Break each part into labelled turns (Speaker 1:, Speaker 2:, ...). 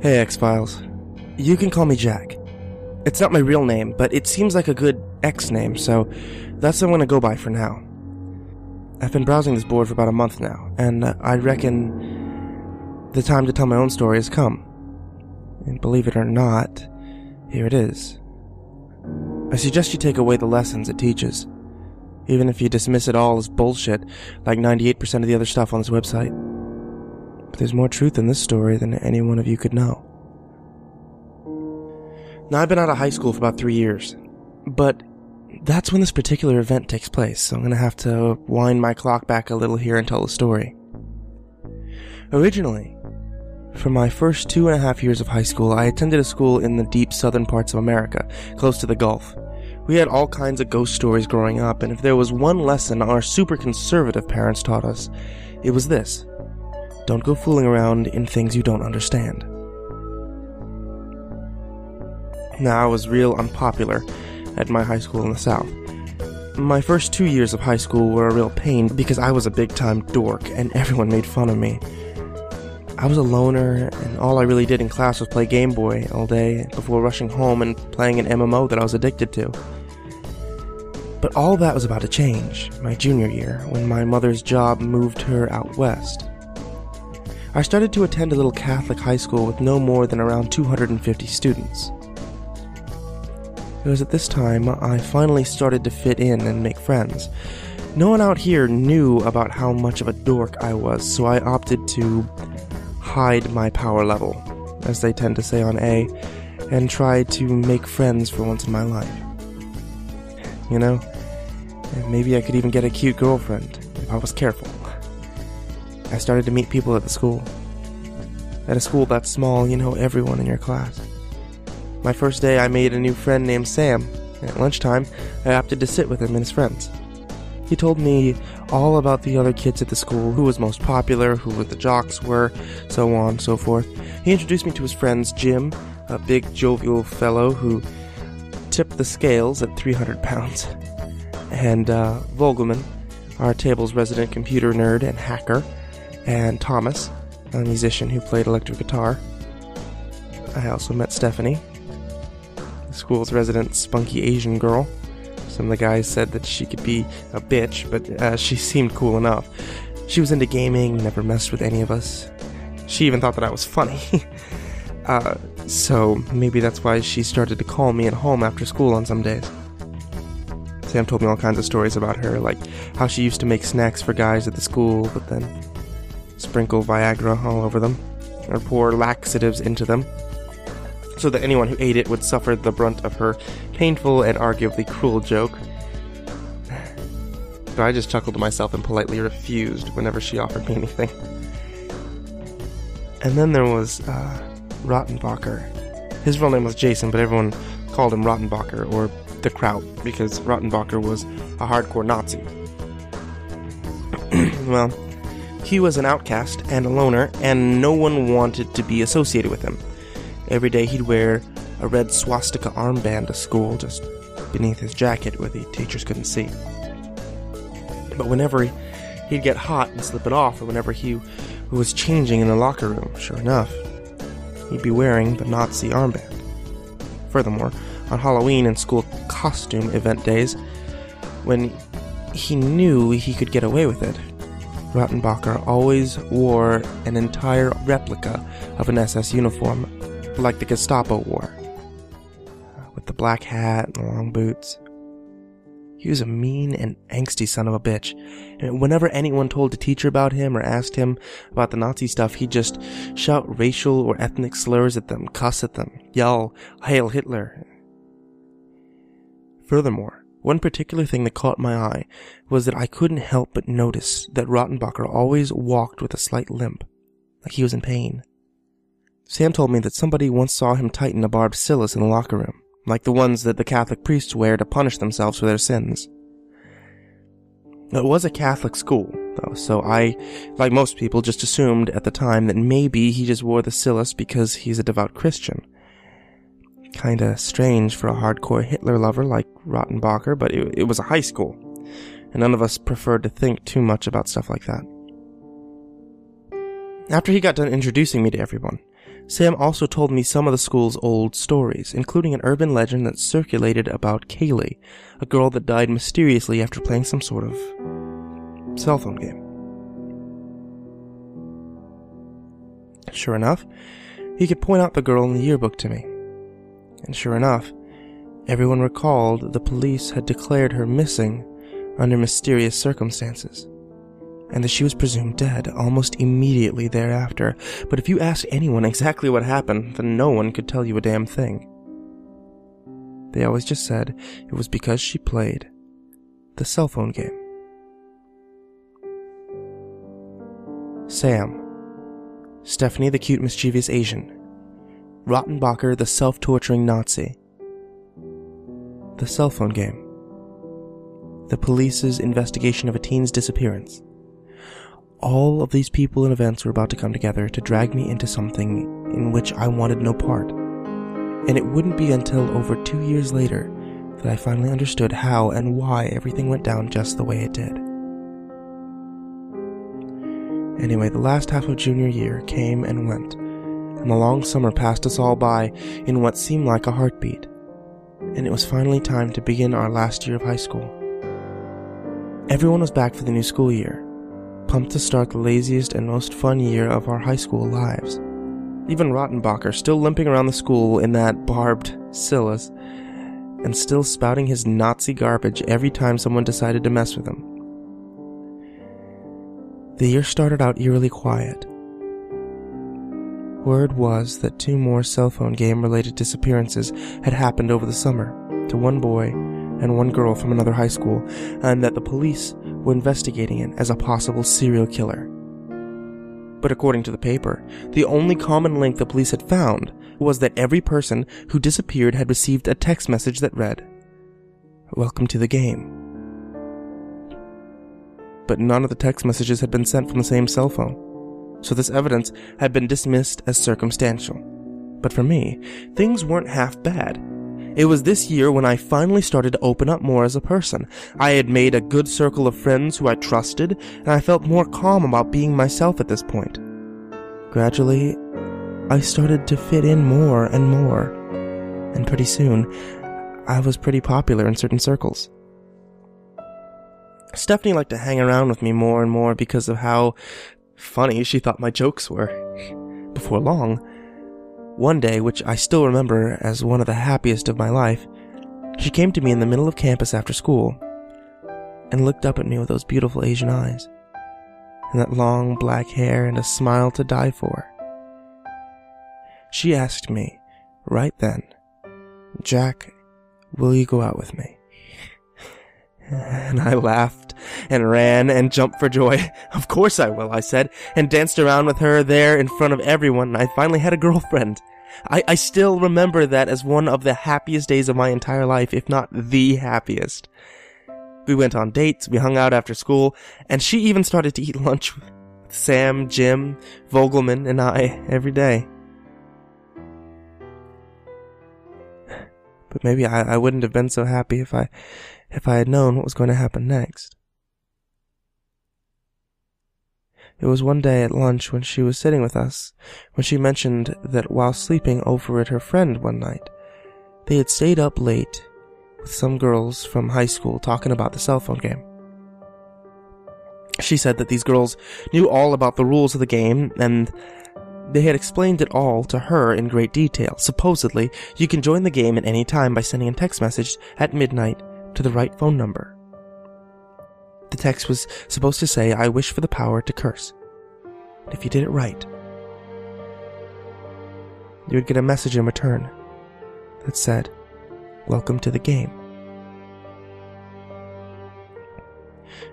Speaker 1: Hey, X-Files. You can call me Jack. It's not my real name, but it seems like a good X name, so that's what I'm gonna go by for now. I've been browsing this board for about a month now, and I reckon the time to tell my own story has come. And believe it or not, here it is. I suggest you take away the lessons it teaches, even if you dismiss it all as bullshit, like 98% of the other stuff on this website. But there's more truth in this story than any one of you could know. Now, I've been out of high school for about 3 years, but that's when this particular event takes place, so I'm gonna have to wind my clock back a little here and tell the story. Originally, for my first 2.5 years of high school, I attended a school in the deep southern parts of America, close to the Gulf. We had all kinds of ghost stories growing up, and if there was one lesson our super conservative parents taught us, it was this: don't go fooling around in things you don't understand. Now, I was real unpopular at my high school in the South. My first 2 years of high school were a real pain because I was a big-time dork and everyone made fun of me. I was a loner, and all I really did in class was play Game Boy all day before rushing home and playing an MMO that I was addicted to. But all that was about to change my junior year when my mother's job moved her out west. I started to attend a little Catholic high school with no more than around 250 students. It was at this time I finally started to fit in and make friends. No one out here knew about how much of a dork I was, so I opted to hide my power level, as they tend to say on A, and try to make friends for once in my life. You know, maybe I could even get a cute girlfriend if I was careful. I started to meet people at the school. At a school that small, you know everyone in your class. My first day, I made a new friend named Sam, and at lunchtime, I opted to sit with him and his friends. He told me all about the other kids at the school, who was most popular, who the jocks were, so on and so forth. He introduced me to his friends Jim, a big jovial fellow who tipped the scales at 300 pounds, and Vogelman, our table's resident computer nerd and hacker, and Thomas, a musician who played electric guitar. I also met Stephanie, the school's resident spunky Asian girl. Some of the guys said that she could be a bitch, but she seemed cool enough. She was into gaming, never messed with any of us. She even thought that I was funny. So maybe that's why she started to call me at home after school on some days. Sam told me all kinds of stories about her, like how she used to make snacks for guys at the school, but then sprinkle Viagra all over them, or pour laxatives into them, so that anyone who ate it would suffer the brunt of her painful and arguably cruel joke. But I just chuckled to myself and politely refused whenever she offered me anything. And then there was Rottenbacher. His real name was Jason, but everyone called him Rottenbacher, or the Kraut, because Rottenbacher was a hardcore Nazi. Well, he was an outcast and a loner, and no one wanted to be associated with him. Every day he'd wear a red swastika armband to school, just beneath his jacket where the teachers couldn't see. But whenever he'd get hot and slip it off, or whenever he was changing in the locker room, sure enough, he'd be wearing the Nazi armband. Furthermore, on Halloween and school costume event days, when he knew he could get away with it, Rottenbacher always wore an entire replica of an SS uniform, like the Gestapo wore, with the black hat and the long boots. He was a mean and angsty son of a bitch, and whenever anyone told the teacher about him or asked him about the Nazi stuff, he'd just shout racial or ethnic slurs at them, cuss at them, yell, "Hail Hitler!" Furthermore, one particular thing that caught my eye was that I couldn't help but notice that Rottenbacher always walked with a slight limp, like he was in pain. Sam told me that somebody once saw him tighten a barbed scissors in the locker room, like the ones that the Catholic priests wear to punish themselves for their sins. It was a Catholic school, though, so I, like most people, just assumed at the time that maybe he just wore the Silas because he's a devout Christian. Kinda strange for a hardcore Hitler lover like Rottenbacher, but it was a high school, and none of us preferred to think too much about stuff like that. After he got done introducing me to everyone, Sam also told me some of the school's old stories, including an urban legend that circulated about Kaylee, a girl that died mysteriously after playing some sort of cell phone game. Sure enough, he could point out the girl in the yearbook to me. And sure enough, everyone recalled the police had declared her missing under mysterious circumstances, and that she was presumed dead almost immediately thereafter. But if you asked anyone exactly what happened, then no one could tell you a damn thing. They always just said it was because she played the cell phone game. Sam. Stephanie the cute mischievous Asian. Rottenbacher the self-torturing Nazi. The cell phone game. The police's investigation of a teen's disappearance. All of these people and events were about to come together to drag me into something in which I wanted no part. And it wouldn't be until over 2 years later that I finally understood how and why everything went down just the way it did. Anyway, the last half of junior year came and went, and the long summer passed us all by in what seemed like a heartbeat, and it was finally time to begin our last year of high school. Everyone was back for the new school year, pumped to start the laziest and most fun year of our high school lives. Even Rottenbacher, still limping around the school in that barbed Silas, and still spouting his Nazi garbage every time someone decided to mess with him. The year started out eerily quiet. Word was that 2 more cell phone game-related disappearances had happened over the summer to one boy and one girl from another high school, and that the police were investigating it as a possible serial killer. But according to the paper, the only common link the police had found was that every person who disappeared had received a text message that read, "Welcome to the game." But none of the text messages had been sent from the same cell phone, so this evidence had been dismissed as circumstantial. But for me, things weren't half bad. It was this year when I finally started to open up more as a person. I had made a good circle of friends who I trusted, and I felt more calm about being myself at this point. Gradually, I started to fit in more and more, and pretty soon, I was pretty popular in certain circles. Stephanie liked to hang around with me more and more because of how funny she thought my jokes were. Before long, one day, which I still remember as one of the happiest of my life, she came to me in the middle of campus after school and looked up at me with those beautiful Asian eyes and that long black hair and a smile to die for. She asked me right then, "Jack, will you go out with me?" And I laughed and ran and jumped for joy. "Of course I will," I said, and danced around with her there in front of everyone. I finally had a girlfriend. I still remember that as one of the happiest days of my entire life, if not the happiest. We went on dates, we hung out after school, and she even started to eat lunch with Sam, Jim, Vogelman, and I every day. But maybe I wouldn't have been so happy if I had known what was going to happen next. It was one day at lunch when she was sitting with us, when she mentioned that while sleeping over at her friend one night, they had stayed up late with some girls from high school talking about the cell phone game. She said that these girls knew all about the rules of the game, and they had explained it all to her in great detail. Supposedly, you can join the game at any time by sending a text message at midnight to the right phone number. The text was supposed to say, "I wish for the power to curse." And if you did it right, you would get a message in return that said, "Welcome to the game."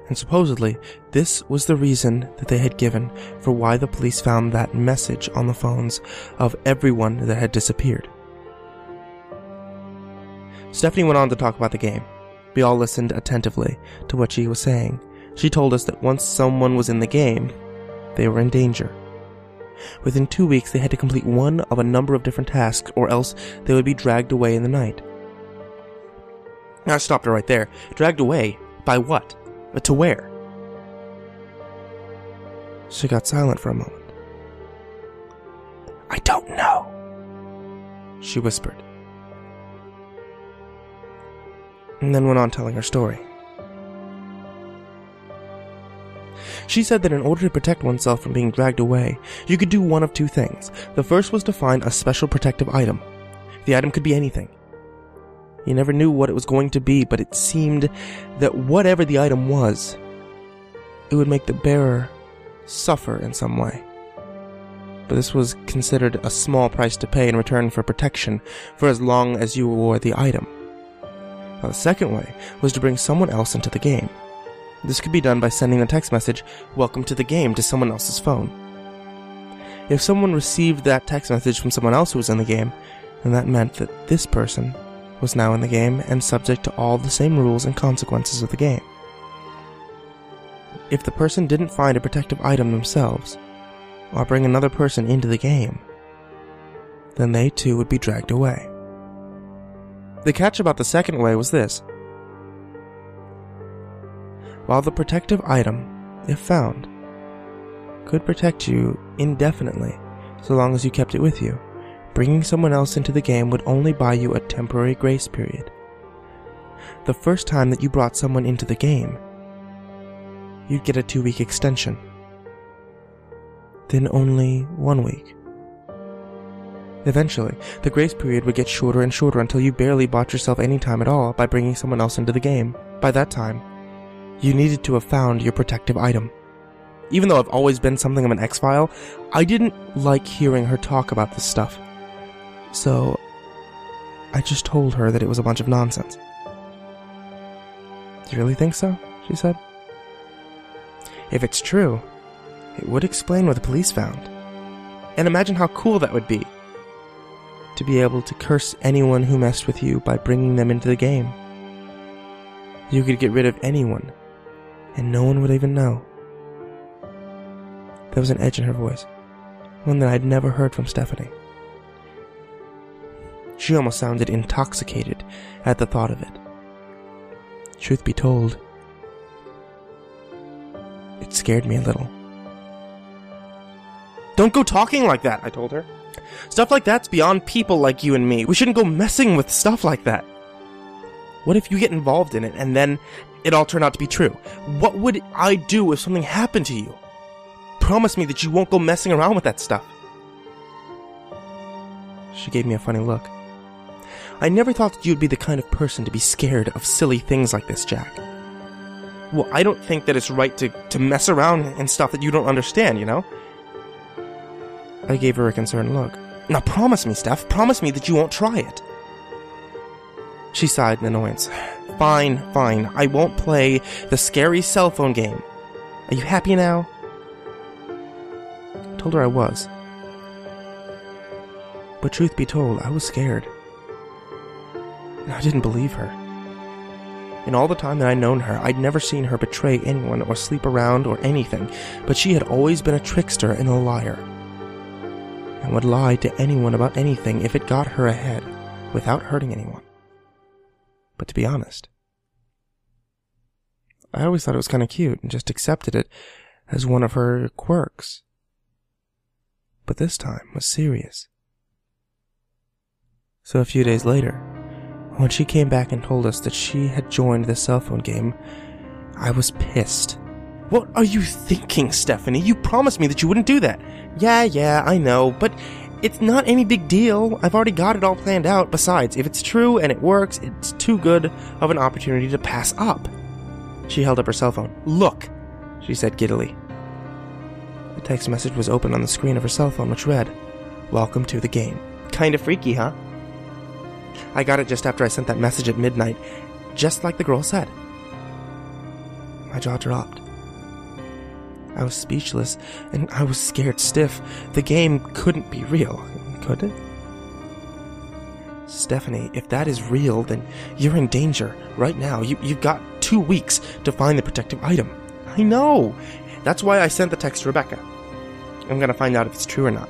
Speaker 1: And supposedly, this was the reason that they had given for why the police found that message on the phones of everyone that had disappeared. Stephanie went on to talk about the game. We all listened attentively to what she was saying. She told us that once someone was in the game, they were in danger. Within 2 weeks, they had to complete one of a number of different tasks, or else they would be dragged away in the night. I stopped her right there. Dragged away? By what? To where? She got silent for a moment. I don't know, she whispered, and then went on telling her story. She said that in order to protect oneself from being dragged away, you could do one of two things. The first was to find a special protective item. The item could be anything. You never knew what it was going to be, but it seemed that whatever the item was, it would make the bearer suffer in some way. But this was considered a small price to pay in return for protection for as long as you wore the item. Now, the second way was to bring someone else into the game. This could be done by sending a text message, "Welcome to the game," to someone else's phone. If someone received that text message from someone else who was in the game, then that meant that this person was now in the game and subject to all the same rules and consequences of the game. If the person didn't find a protective item themselves, or bring another person into the game, then they too would be dragged away. The catch about the second way was this. While the protective item, if found, could protect you indefinitely so long as you kept it with you, bringing someone else into the game would only buy you a temporary grace period. The first time that you brought someone into the game, you'd get a 2-week extension. Then only 1 week. Eventually, the grace period would get shorter and shorter until you barely bought yourself any time at all by bringing someone else into the game. By that time, you needed to have found your protective item. Even though I've always been something of an X-File, I didn't like hearing her talk about this stuff. So, I just told her that it was a bunch of nonsense. "Do you really think so?" she said. "If it's true, it would explain what the police found. And imagine how cool that would be. To be able to curse anyone who messed with you by bringing them into the game. You could get rid of anyone, and no one would even know." There was an edge in her voice, one that I'd never heard from Stephanie. She almost sounded intoxicated at the thought of it. Truth be told, it scared me a little. "Don't go talking like that," I told her. "Stuff like that's beyond people like you and me. We shouldn't go messing with stuff like that. What if you get involved in it and then it all turned out to be true? What would I do if something happened to you? Promise me that you won't go messing around with that stuff." She gave me a funny look. "I never thought that you'd be the kind of person to be scared of silly things like this, Jack." "Well, I don't think that it's right to mess around and stuff that you don't understand, you know?" I gave her a concerned look. "Now promise me, Steph, promise me that you won't try it." She sighed in annoyance. Fine, I won't play the scary cell phone game. Are you happy now?" I told her I was. But truth be told, I was scared. I didn't believe her. In all the time that I'd known her, I'd never seen her betray anyone or sleep around or anything, but she had always been a trickster and a liar, and would lie to anyone about anything if it got her ahead, without hurting anyone. But to be honest, I always thought it was kind of cute and just accepted it as one of her quirks. But this time was serious. So a few days later, when she came back and told us that she had joined the cell phone game, I was pissed. "What are you thinking, Stephanie? You promised me that you wouldn't do that." Yeah, I know, but it's not any big deal. I've already got it all planned out. Besides, if it's true and it works, it's too good of an opportunity to pass up. She held up her cell phone. "Look," she said giddily. The text message was open on the screen of her cell phone, which read, "Welcome to the game." Kinda freaky, huh? I got it just after I sent that message at midnight, just like the girl said. My jaw dropped. I was speechless, and I was scared stiff. The game couldn't be real, could it? "Stephanie, if that is real, then you're in danger right now. You've got 2 weeks to find the protective item. I know. That's why I sent the text to Rebecca. I'm gonna find out if it's true or not.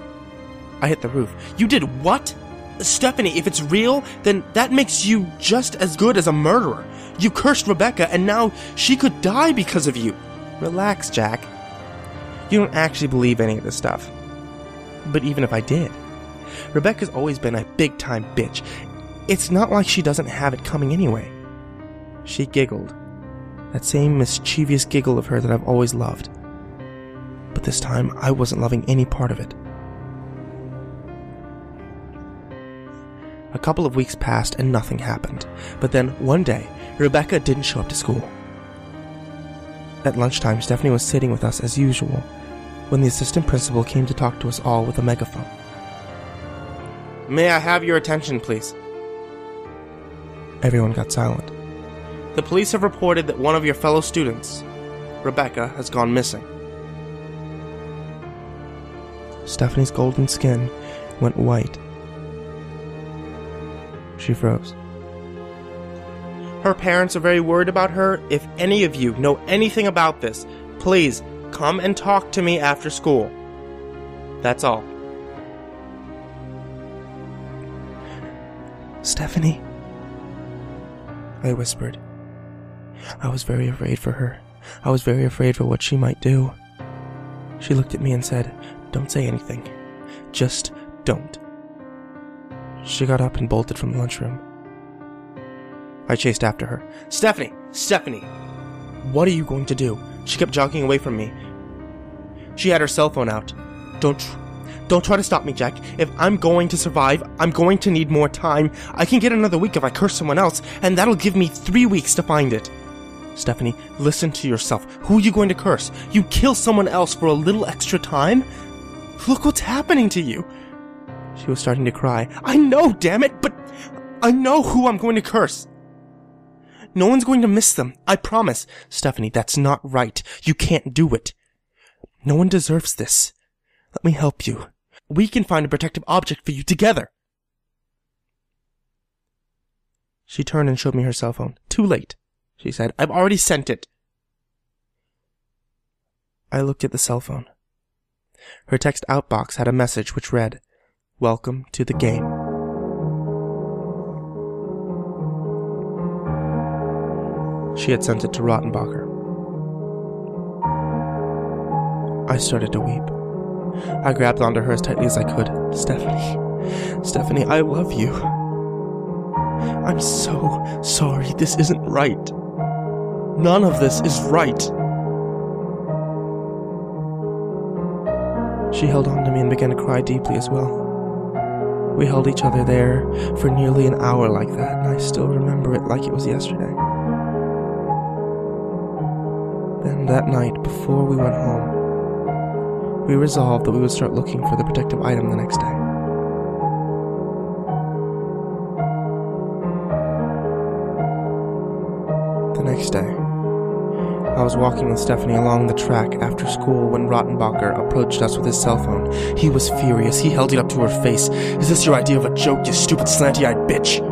Speaker 1: I hit the roof. You did what? Stephanie, if it's real, then that makes you just as good as a murderer. You cursed Rebecca, and now she could die because of you. Relax, Jack. You don't actually believe any of this stuff. But even if I did, Rebecca's always been a big-time bitch. It's not like she doesn't have it coming anyway. She giggled. That same mischievous giggle of her that I've always loved. But this time, I wasn't loving any part of it. A couple of weeks passed and nothing happened. But then, one day, Rebecca didn't show up to school. At lunchtime, Stephanie was sitting with us as usual, when the assistant principal came to talk to us all with a megaphone. May I have your attention, please? Everyone got silent. The police have reported that one of your fellow students, Rebecca, has gone missing. Stephanie's golden skin went white. She froze. Her parents are very worried about her. If any of you know anything about this, please come and talk to me after school. That's all. Stephanie, I whispered. I was very afraid for her. I was very afraid for what she might do. She looked at me and said, "Don't say anything. Just don't." She got up and bolted from the lunchroom. I chased after her. Stephanie! Stephanie! What are you going to do? She kept jogging away from me. She had her cell phone out. Don't try to stop me, Jack. If I'm going to survive, I'm going to need more time. I can get another week if I curse someone else, and that'll give me 3 weeks to find it. Stephanie, listen to yourself. Who are you going to curse? You kill someone else for a little extra time? Look what's happening to you. She was starting to cry. I know, damn it, but I know who I'm going to curse. No one's going to miss them, I promise. Stephanie, that's not right. You can't do it. No one deserves this. Let me help you. We can find a protective object for you together. She turned and showed me her cell phone. Too late, she said. I've already sent it. I looked at the cell phone. Her text outbox had a message which read, "Welcome to the game." She had sent it to Rottenbacher. I started to weep. I grabbed onto her as tightly as I could. Stephanie, I love you. I'm so sorry. This isn't right. None of this is right. She held on to me and began to cry deeply as well. We held each other there for nearly an hour like that, and I still remember it like it was yesterday. Then that night, before we went home, we resolved that we would start looking for the protective item the next day. The next day, I was walking with Stephanie along the track after school when Rottenbacher approached us with his cell phone. He was furious. He held it up to her face. Is this your idea of a joke, you stupid slanty-eyed bitch?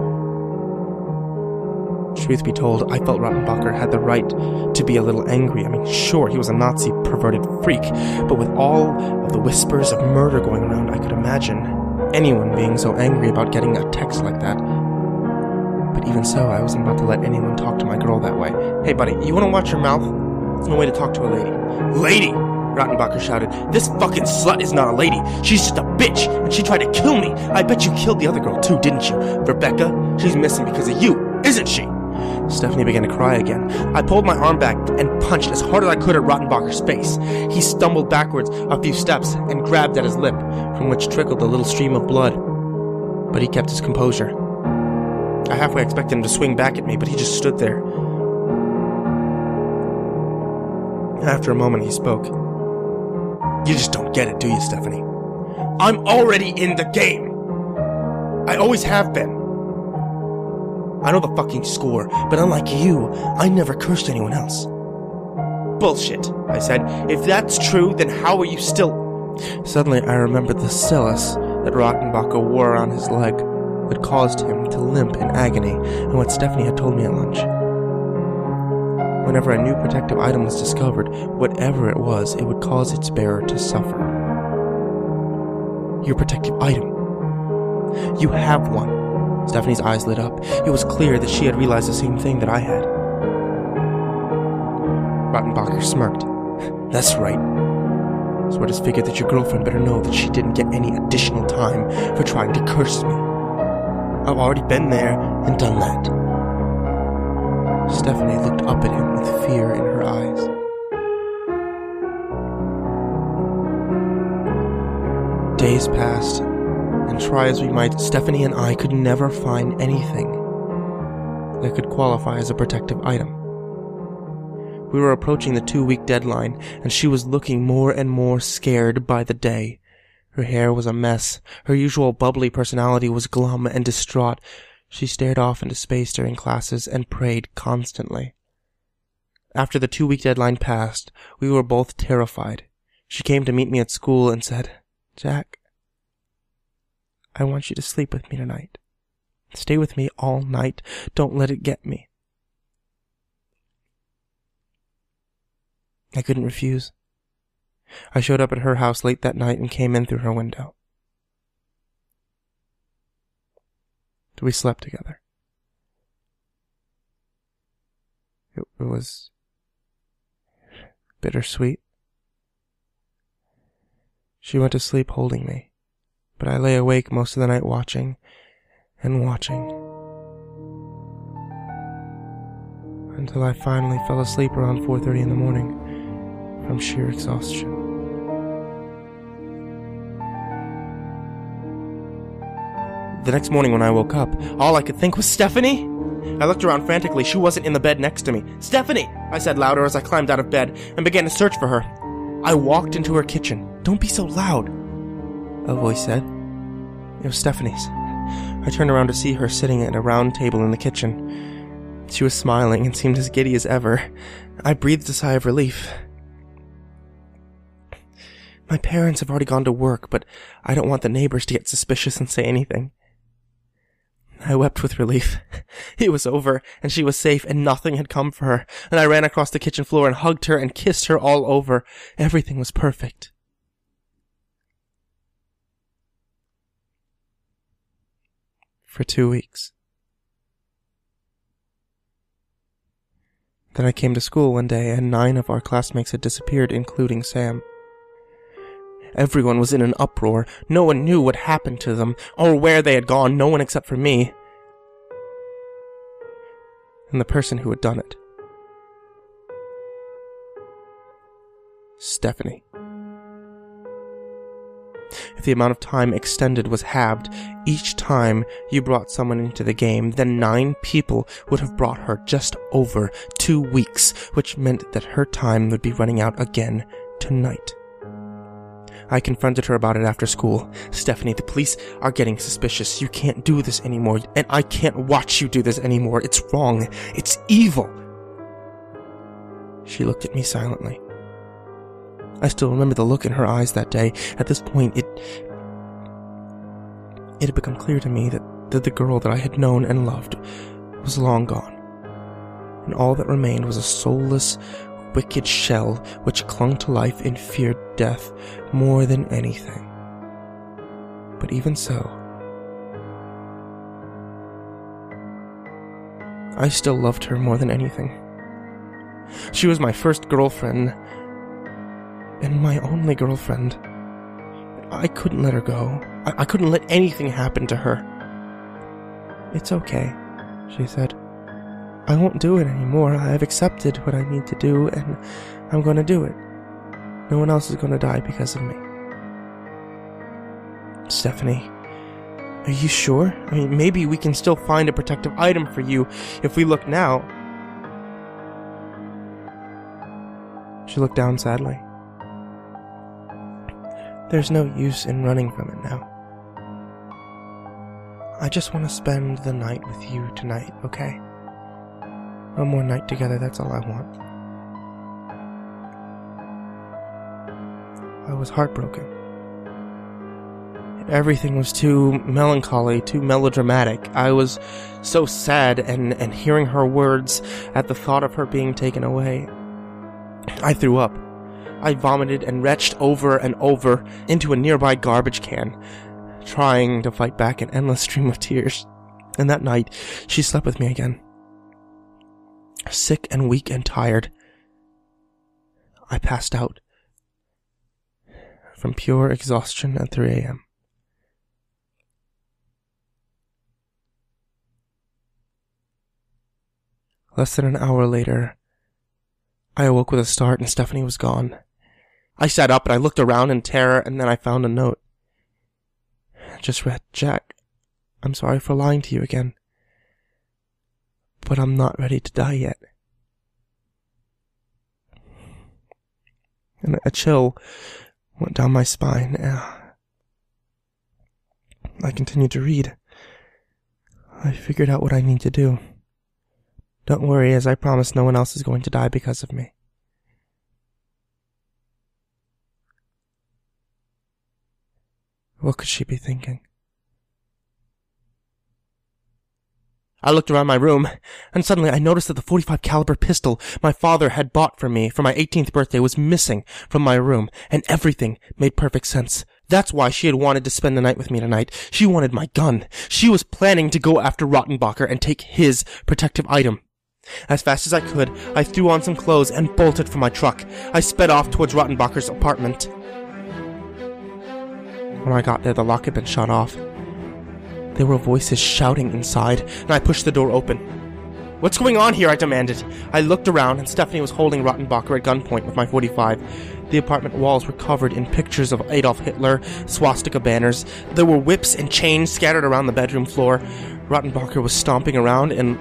Speaker 1: Truth be told, I felt Rottenbacher had the right to be a little angry. I mean, sure, he was a Nazi perverted freak, but with all of the whispers of murder going around, I could imagine anyone being so angry about getting a text like that. But even so, I wasn't about to let anyone talk to my girl that way. Hey, buddy, you want to watch your mouth? There's no way to talk to a lady. Lady! Rottenbacher shouted. This fucking slut is not a lady. She's just a bitch, and she tried to kill me. I bet you killed the other girl too, didn't you? Rebecca? She's missing because of you, isn't she? Stephanie began to cry again. I pulled my arm back and punched as hard as I could at Rottenbacher's face. He stumbled backwards a few steps and grabbed at his lip, from which trickled a little stream of blood. But he kept his composure. I halfway expected him to swing back at me, but he just stood there. After a moment, he spoke. You just don't get it, do you, Stephanie? I'm already in the game! I always have been. I know the fucking score, but unlike you, I never cursed anyone else. Bullshit, I said. If that's true, then how are you still... Suddenly, I remembered the cellus that Rottenbacher wore on his leg that caused him to limp in agony, and what Stephanie had told me at lunch. Whenever a new protective item was discovered, whatever it was, it would cause its bearer to suffer. Your protective item. You have one. Stephanie's eyes lit up. It was clear that she had realized the same thing that I had. Rottenbacher smirked. That's right. So I just figured that your girlfriend better know that she didn't get any additional time for trying to curse me. I've already been there and done that. Stephanie looked up at him with fear in her eyes. Days passed, and try as we might, Stephanie and I could never find anything that could qualify as a protective item. We were approaching the 2-week deadline, and she was looking more and more scared by the day. Her hair was a mess. Her usual bubbly personality was glum and distraught. She stared off into space during classes and prayed constantly. After the 2-week deadline passed, we were both terrified. She came to meet me at school and said, "Jack, I want you to sleep with me tonight. Stay with me all night. Don't let it get me." I couldn't refuse. I showed up at her house late that night and came in through her window. We slept together. It was bittersweet. She went to sleep holding me, but I lay awake most of the night watching and watching, until I finally fell asleep around 4:30 in the morning from sheer exhaustion. The next morning when I woke up, all I could think was Stephanie. I looked around frantically. She wasn't in the bed next to me. "Stephanie!" I said louder as I climbed out of bed and began to search for her. I walked into her kitchen. "Don't be so loud," a voice said. It was Stephanie's. I turned around to see her sitting at a round table in the kitchen. She was smiling and seemed as giddy as ever. I breathed a sigh of relief. My parents have already gone to work, but I don't want the neighbors to get suspicious and say anything. I wept with relief. It was over, and she was safe, and nothing had come for her, and I ran across the kitchen floor and hugged her and kissed her all over. Everything was perfect. For 2 weeks. Then I came to school one day, and 9 of our classmates had disappeared, including Sam. Everyone was in an uproar. No one knew what happened to them, or where they had gone, no one except for me. And the person who had done it. Stephanie. If the amount of time extended was halved, each time you brought someone into the game, then 9 people would have brought her just over 2 weeks, which meant that her time would be running out again tonight. I confronted her about it after school. "Stephanie, the police are getting suspicious. You can't do this anymore, and I can't watch you do this anymore. It's wrong. It's evil." She looked at me silently. I still remember the look in her eyes that day. At this point, it had become clear to me that the girl that I had known and loved was long gone, and all that remained was a soulless, wicked shell which clung to life and feared death more than anything. But even so, I still loved her more than anything. She was my first girlfriend, and my only girlfriend. I couldn't let her go. I couldn't let anything happen to her. "It's okay," she said. "I won't do it anymore. I've accepted what I need to do, and I'm going to do it. No one else is going to die because of me." "Stephanie, are you sure? I mean, maybe we can still find a protective item for you if we look now." She looked down sadly. "There's no use in running from it now. I just want to spend the night with you tonight, okay? One more night together, that's all I want." I was heartbroken. Everything was too melancholy, too melodramatic. I was so sad, and hearing her words at the thought of her being taken away, I threw up. I vomited and retched over and over into a nearby garbage can, trying to fight back an endless stream of tears. And that night, she slept with me again. Sick and weak and tired, I passed out from pure exhaustion at 3 a.m. Less than an hour later, I awoke with a start and Stephanie was gone. I sat up and I looked around in terror, and then I found a note. I just read, "Jack, I'm sorry for lying to you again, but I'm not ready to die yet." And a chill went down my spine. I continued to read. I figured out what I need to do. Don't worry, as I promised, no one else is going to die because of me. What could she be thinking? I looked around my room, and suddenly I noticed that the .45 caliber pistol my father had bought for me for my 18th birthday was missing from my room, and everything made perfect sense. That's why she had wanted to spend the night with me tonight. She wanted my gun. She was planning to go after Rottenbacher and take his protective item. As fast as I could, I threw on some clothes and bolted for my truck. I sped off towards Rottenbacher's apartment. When I got there, the lock had been shut off. There were voices shouting inside, and I pushed the door open. "What's going on here?" I demanded. I looked around, and Stephanie was holding Rottenbacher at gunpoint with my .45. The apartment walls were covered in pictures of Adolf Hitler, swastika banners. There were whips and chains scattered around the bedroom floor. Rottenbacher was stomping around in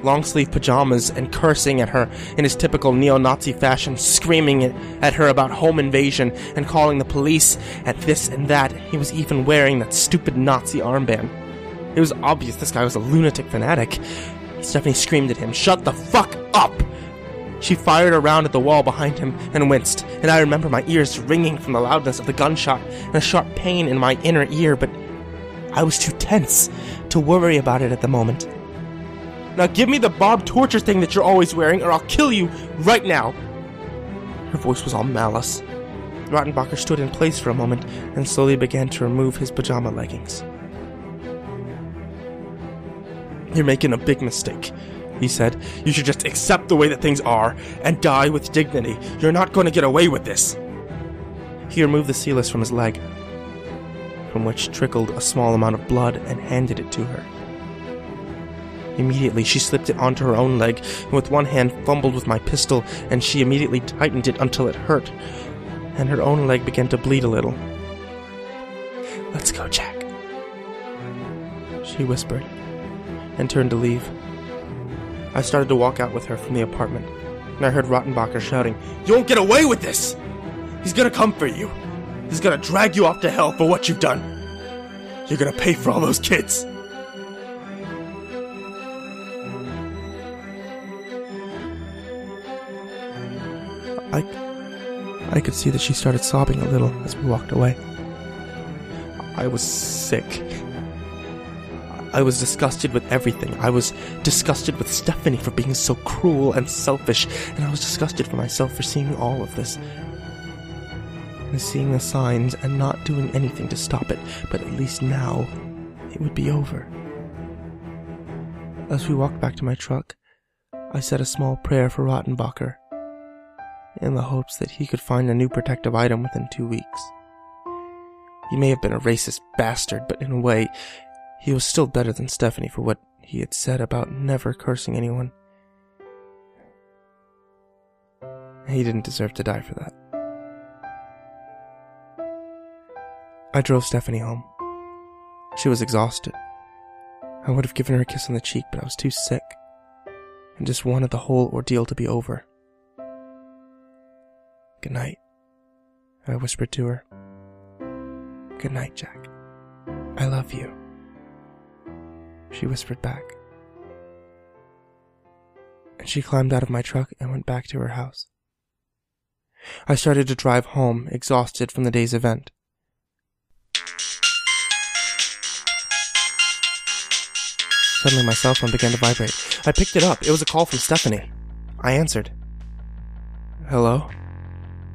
Speaker 1: long-sleeve pajamas and cursing at her in his typical neo-Nazi fashion, screaming at her about home invasion and calling the police at this and that. He was even wearing that stupid Nazi armband. It was obvious this guy was a lunatic fanatic. Stephanie screamed at him, "Shut the fuck up!" She fired around at the wall behind him and winced, and I remember my ears ringing from the loudness of the gunshot and a sharp pain in my inner ear, but I was too tense to worry about it at the moment. "Now give me the Bob torture thing that you're always wearing, or I'll kill you right now." Her voice was all malice. Rottenbacher stood in place for a moment and slowly began to remove his pajama leggings. "You're making a big mistake," he said. "You should just accept the way that things are and die with dignity. You're not going to get away with this." He removed the sealess from his leg, from which trickled a small amount of blood, and handed it to her. Immediately, she slipped it onto her own leg, and with one hand fumbled with my pistol, and she immediately tightened it until it hurt, and her own leg began to bleed a little. "Let's go, Jack," she whispered, and turned to leave. I started to walk out with her from the apartment, and I heard Rottenbacher shouting, "You won't get away with this! He's gonna come for you. He's gonna drag you off to hell for what you've done. You're gonna pay for all those kids." I could see that she started sobbing a little as we walked away. I was sick. I was disgusted with everything. I was disgusted with Stephanie for being so cruel and selfish, and I was disgusted for myself for seeing all of this. And seeing the signs and not doing anything to stop it, but at least now it would be over. As we walked back to my truck, I said a small prayer for Rottenbacher, in the hopes that he could find a new protective item within 2 weeks. He may have been a racist bastard, but in a way, he was still better than Stephanie for what he had said about never cursing anyone. He didn't deserve to die for that. I drove Stephanie home. She was exhausted. I would have given her a kiss on the cheek, but I was too sick, and just wanted the whole ordeal to be over. "Good night," I whispered to her. "Good night, Jack. I love you," she whispered back. And she climbed out of my truck and went back to her house. I started to drive home, exhausted from the day's event. Suddenly my cell phone began to vibrate. I picked it up. It was a call from Stephanie. I answered. Hello?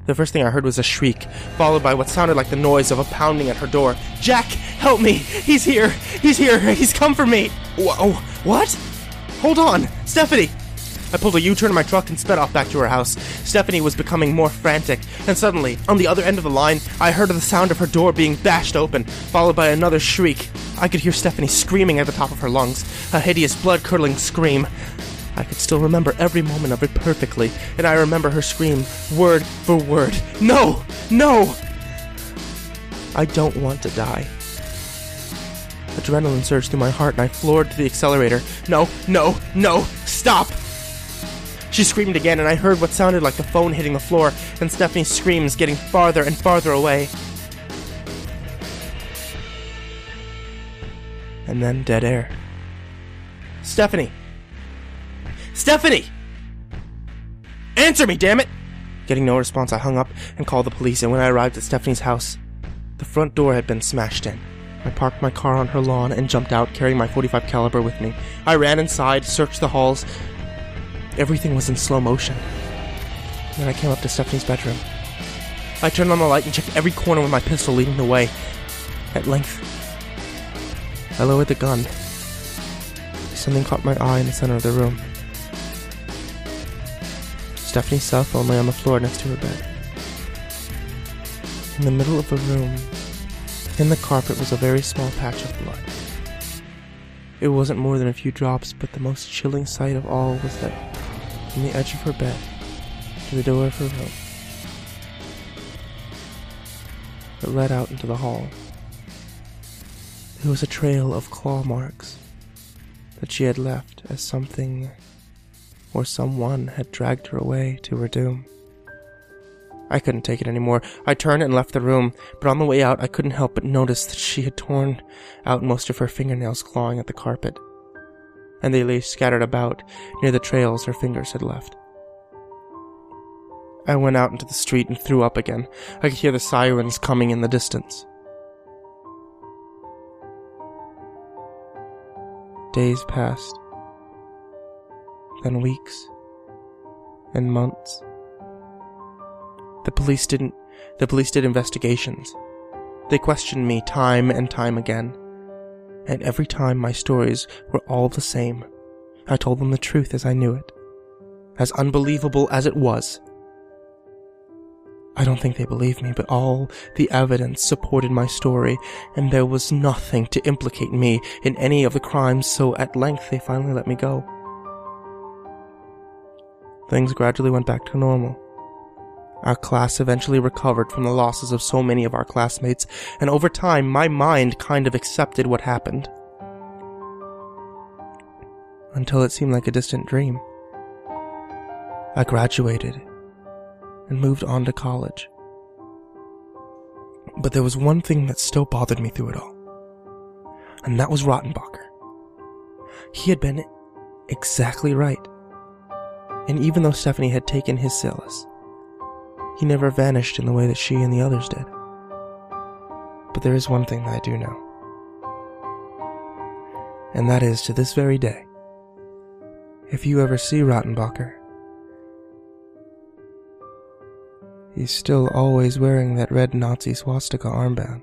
Speaker 1: The first thing I heard was a shriek, followed by what sounded like the noise of a pounding at her door. Jack, help me! He's here! He's here! He's come for me! What? Hold on! Stephanie! I pulled a U-turn in my truck and sped off back to her house. Stephanie was becoming more frantic, and suddenly, on the other end of the line, I heard the sound of her door being bashed open, followed by another shriek. I could hear Stephanie screaming at the top of her lungs, a hideous blood-curdling scream. I could still remember every moment of it perfectly, and I remember her scream, word for word. No! No! I don't want to die. Adrenaline surged through my heart, and I floored to the accelerator. No! Stop! She screamed again, and I heard what sounded like the phone hitting the floor, and Stephanie's screams getting farther and farther away. And then dead air. Stephanie! Stephanie! Answer me, damn it! Getting no response, I hung up and called the police, and when I arrived at Stephanie's house, the front door had been smashed in. I parked my car on her lawn and jumped out, carrying my .45 caliber with me. I ran inside, searched the halls. Everything was in slow motion. Then I came up to Stephanie's bedroom. I turned on the light and checked every corner with my pistol leading the way. At length, I lowered the gun. Something caught my eye in the center of the room. Stephanie's cell phone lay on the floor next to her bed. In the middle of the room, in the carpet, was a very small patch of blood. It wasn't more than a few drops, but the most chilling sight of all was that from the edge of her bed to the door of her room, that led out into the hall, there was a trail of claw marks that she had left as something or someone had dragged her away to her doom. I couldn't take it anymore. I turned and left the room, but on the way out I couldn't help but notice that she had torn out most of her fingernails clawing at the carpet, and they lay scattered about near the trails her fingers had left. I went out into the street and threw up again. I could hear the sirens coming in the distance. Days passed, then weeks, and months. The police did investigations. They questioned me time and time again. And every time my stories were all the same. I told them the truth as I knew it. As unbelievable as it was. I don't think they believed me, but all the evidence supported my story, and there was nothing to implicate me in any of the crimes, so at length they finally let me go. Things gradually went back to normal. Our class eventually recovered from the losses of so many of our classmates, and over time, my mind kind of accepted what happened. Until it seemed like a distant dream. I graduated and moved on to college. But there was one thing that still bothered me through it all, and that was Rottenbacher. He had been exactly right. And even though Stephanie had taken his solace, he never vanished in the way that she and the others did. But there is one thing that I do know. And that is, to this very day, if you ever see Rottenbacher, he's still always wearing that red Nazi swastika armband.